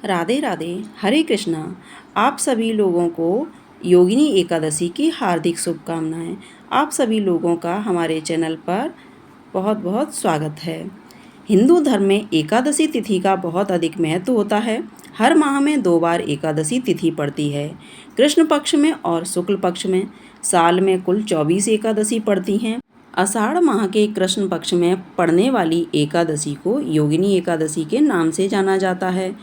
राधे राधे, हरे कृष्णा। आप सभी लोगों को योगिनी एकादशी की हार्दिक शुभकामनाएं। आप सभी लोगों का हमारे चैनल पर बहुत बहुत स्वागत है। हिंदू धर्म में एकादशी तिथि का बहुत अधिक महत्व होता है। हर माह में 2 बार एकादशी तिथि पड़ती है, कृष्ण पक्ष में और शुक्ल पक्ष में। साल में कुल 24 एकादशी पड़ती हैं। आषाढ़ माह के कृष्ण पक्ष में पड़ने वाली एकादशी को योगिनी एकादशी के नाम से जाना जाता है।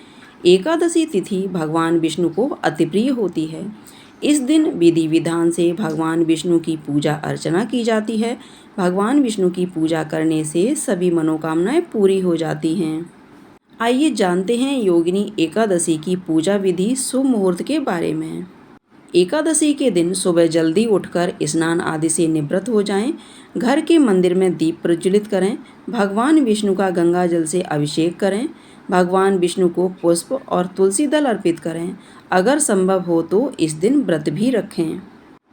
एकादशी तिथि भगवान विष्णु को अति प्रिय होती है। इस दिन विधि विधान से भगवान विष्णु की पूजा अर्चना की जाती है। भगवान विष्णु की पूजा करने से सभी मनोकामनाएं पूरी हो जाती हैं। आइए जानते हैं योगिनी एकादशी की पूजा विधि शुभ मुहूर्त के बारे में। एकादशी के दिन सुबह जल्दी उठकर स्नान आदि से निवृत्त हो जाएं। घर के मंदिर में दीप प्रज्वलित करें। भगवान विष्णु का गंगा जल से अभिषेक करें। भगवान विष्णु को पुष्प और तुलसी दल अर्पित करें। अगर संभव हो तो इस दिन व्रत भी रखें।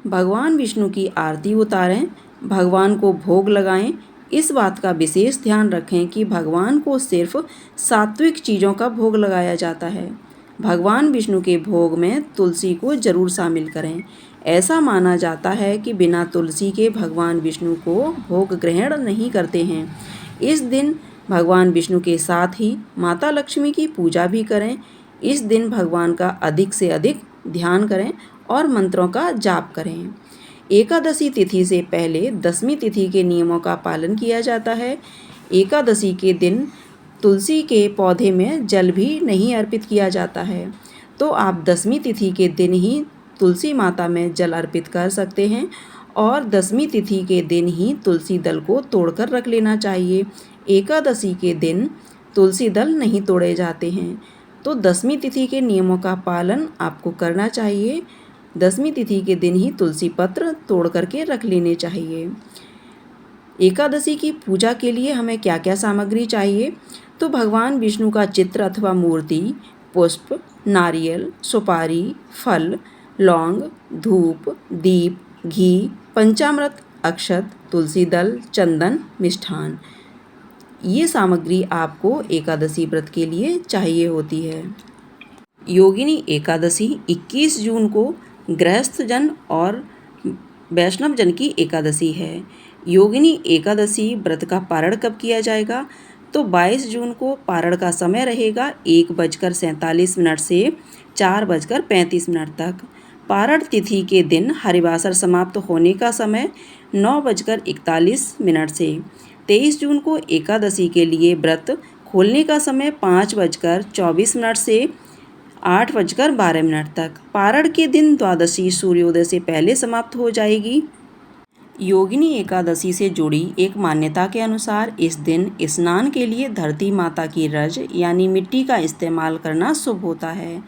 भगवान विष्णु की आरती उतारें। भगवान को भोग लगाएं। इस बात का विशेष ध्यान रखें कि भगवान को सिर्फ सात्विक चीज़ों का भोग लगाया जाता है। भगवान विष्णु के भोग में तुलसी को जरूर शामिल करें। ऐसा माना जाता है कि बिना तुलसी के भगवान विष्णु को भोग ग्रहण नहीं करते हैं। इस दिन भगवान विष्णु के साथ ही माता लक्ष्मी की पूजा भी करें। इस दिन भगवान का अधिक से अधिक ध्यान करें और मंत्रों का जाप करें। एकादशी तिथि से पहले दशमी तिथि के नियमों का पालन किया जाता है। एकादशी के दिन तुलसी के पौधे में जल भी नहीं अर्पित किया जाता है, तो आप दशमी तिथि के दिन ही तुलसी माता में जल अर्पित कर सकते हैं और दशमी तिथि के दिन ही तुलसी दल को तोड़कर रख लेना चाहिए। एकादशी के दिन तुलसी दल नहीं तोड़े जाते हैं, तो दशमी तिथि के नियमों का पालन आपको करना चाहिए। दशमी तिथि के दिन ही तुलसी पत्र तोड़ करके रख लेने चाहिए। एकादशी की पूजा के लिए हमें क्या क्या सामग्री चाहिए, तो भगवान विष्णु का चित्र अथवा मूर्ति, पुष्प, नारियल, सुपारी, फल, लौंग, धूप, दीप, घी, पंचामृत, अक्षत, तुलसी दल, चंदन, मिष्ठान, ये सामग्री आपको एकादशी व्रत के लिए चाहिए होती है। योगिनी एकादशी 21 जून को गृहस्थ जन और वैष्णव जन की एकादशी है। योगिनी एकादशी व्रत का पारण कब किया जाएगा, तो 22 जून को पारण का समय रहेगा 1:47 से 4:35 तक। पारण तिथि के दिन हरिवासर समाप्त होने का समय 9:41 से। 23 जून को एकादशी के लिए व्रत खोलने का समय 5:24 से 8:12 तक। पारण के दिन द्वादशी सूर्योदय से पहले समाप्त हो जाएगी। योगिनी एकादशी से जुड़ी एक मान्यता के अनुसार इस दिन स्नान के लिए धरती माता की रज यानी मिट्टी का इस्तेमाल करना शुभ होता है।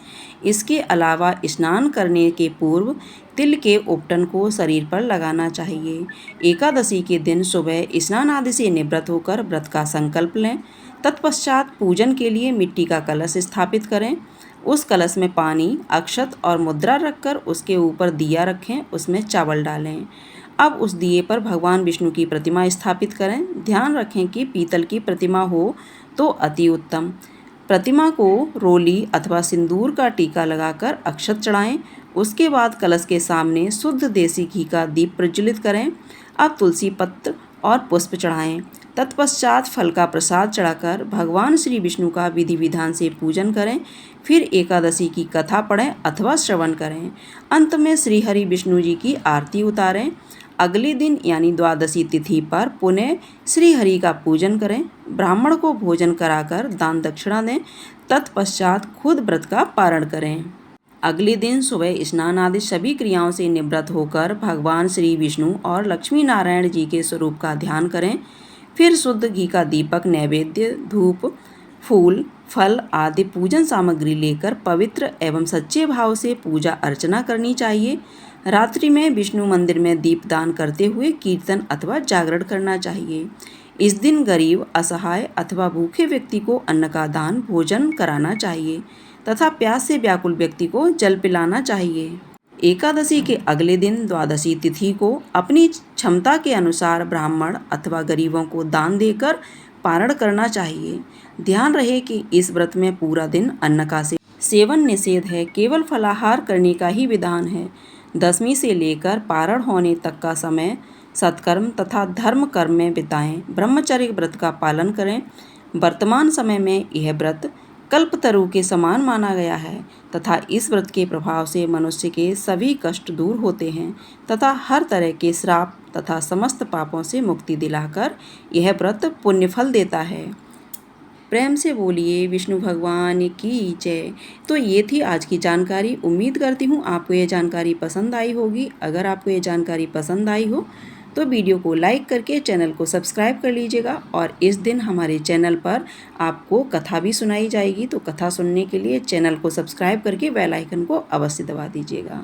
इसके अलावा स्नान करने के पूर्व तिल के उपटन को शरीर पर लगाना चाहिए। एकादशी के दिन सुबह स्नान आदि से निवृत्त होकर व्रत का संकल्प लें। तत्पश्चात पूजन के लिए मिट्टी का कलश स्थापित करें। उस कलश में पानी, अक्षत और मुद्रा रखकर उसके ऊपर दिया रखें, उसमें चावल डालें। अब उस दिए पर भगवान विष्णु की प्रतिमा स्थापित करें। ध्यान रखें कि पीतल की प्रतिमा हो तो अति उत्तम। प्रतिमा को रोली अथवा सिंदूर का टीका लगाकर अक्षत चढ़ाएं। उसके बाद कलश के सामने शुद्ध देसी घी का दीप प्रज्वलित करें। अब तुलसी पत्र और पुष्प चढ़ाएं। तत्पश्चात फल का प्रसाद चढ़ाकर भगवान श्री विष्णु का विधि विधान से पूजन करें। फिर एकादशी की कथा पढ़ें अथवा श्रवण करें। अंत में श्री हरि विष्णु जी की आरती उतारें। अगले दिन यानी द्वादशी तिथि पर पुनः श्री हरि का पूजन करें। ब्राह्मण को भोजन कराकर दान दक्षिणा दें। तत्पश्चात खुद व्रत का पारण करें। अगले दिन सुबह स्नान आदि सभी क्रियाओं से निवृत्त होकर भगवान श्री विष्णु और लक्ष्मी नारायण जी के स्वरूप का ध्यान करें। फिर शुद्ध घी का दीपक, नैवेद्य, धूप, फूल, फल आदि पूजन सामग्री लेकर पवित्र एवं सच्चे भाव से पूजा अर्चना करनी चाहिए। रात्रि में विष्णु मंदिर में दीपदान करते हुए कीर्तन अथवा जागरण करना चाहिए। इस दिन गरीब, असहाय अथवा भूखे व्यक्ति को अन्न का दान, भोजन कराना चाहिए तथा प्यास से व्याकुल व्यक्ति को जल पिलाना चाहिए। एकादशी के अगले दिन द्वादशी तिथि को अपनी क्षमता के अनुसार ब्राह्मण अथवा गरीबों को दान देकर पारण करना चाहिए। ध्यान रहे कि इस व्रत में पूरा दिन अन्न का सेवन सेवन निषेध है, केवल फलाहार करने का ही विधान है। दशमी से लेकर पारण होने तक का समय सत्कर्म तथा धर्म कर्म में बिताएं। ब्रह्मचर्य व्रत का पालन करें। वर्तमान समय में यह व्रत कल्पतरु के समान माना गया है तथा इस व्रत के प्रभाव से मनुष्य के सभी कष्ट दूर होते हैं तथा हर तरह के श्राप तथा समस्त पापों से मुक्ति दिलाकर यह व्रत पुण्यफल देता है। प्रेम से बोलिए विष्णु भगवान की जय। तो ये थी आज की जानकारी। उम्मीद करती हूँ आपको ये जानकारी पसंद आई होगी। अगर आपको ये जानकारी पसंद आई हो तो वीडियो को लाइक करके चैनल को सब्सक्राइब कर लीजिएगा। और इस दिन हमारे चैनल पर आपको कथा भी सुनाई जाएगी, तो कथा सुनने के लिए चैनल को सब्सक्राइब करके बेल आइकन को अवश्य दबा दीजिएगा।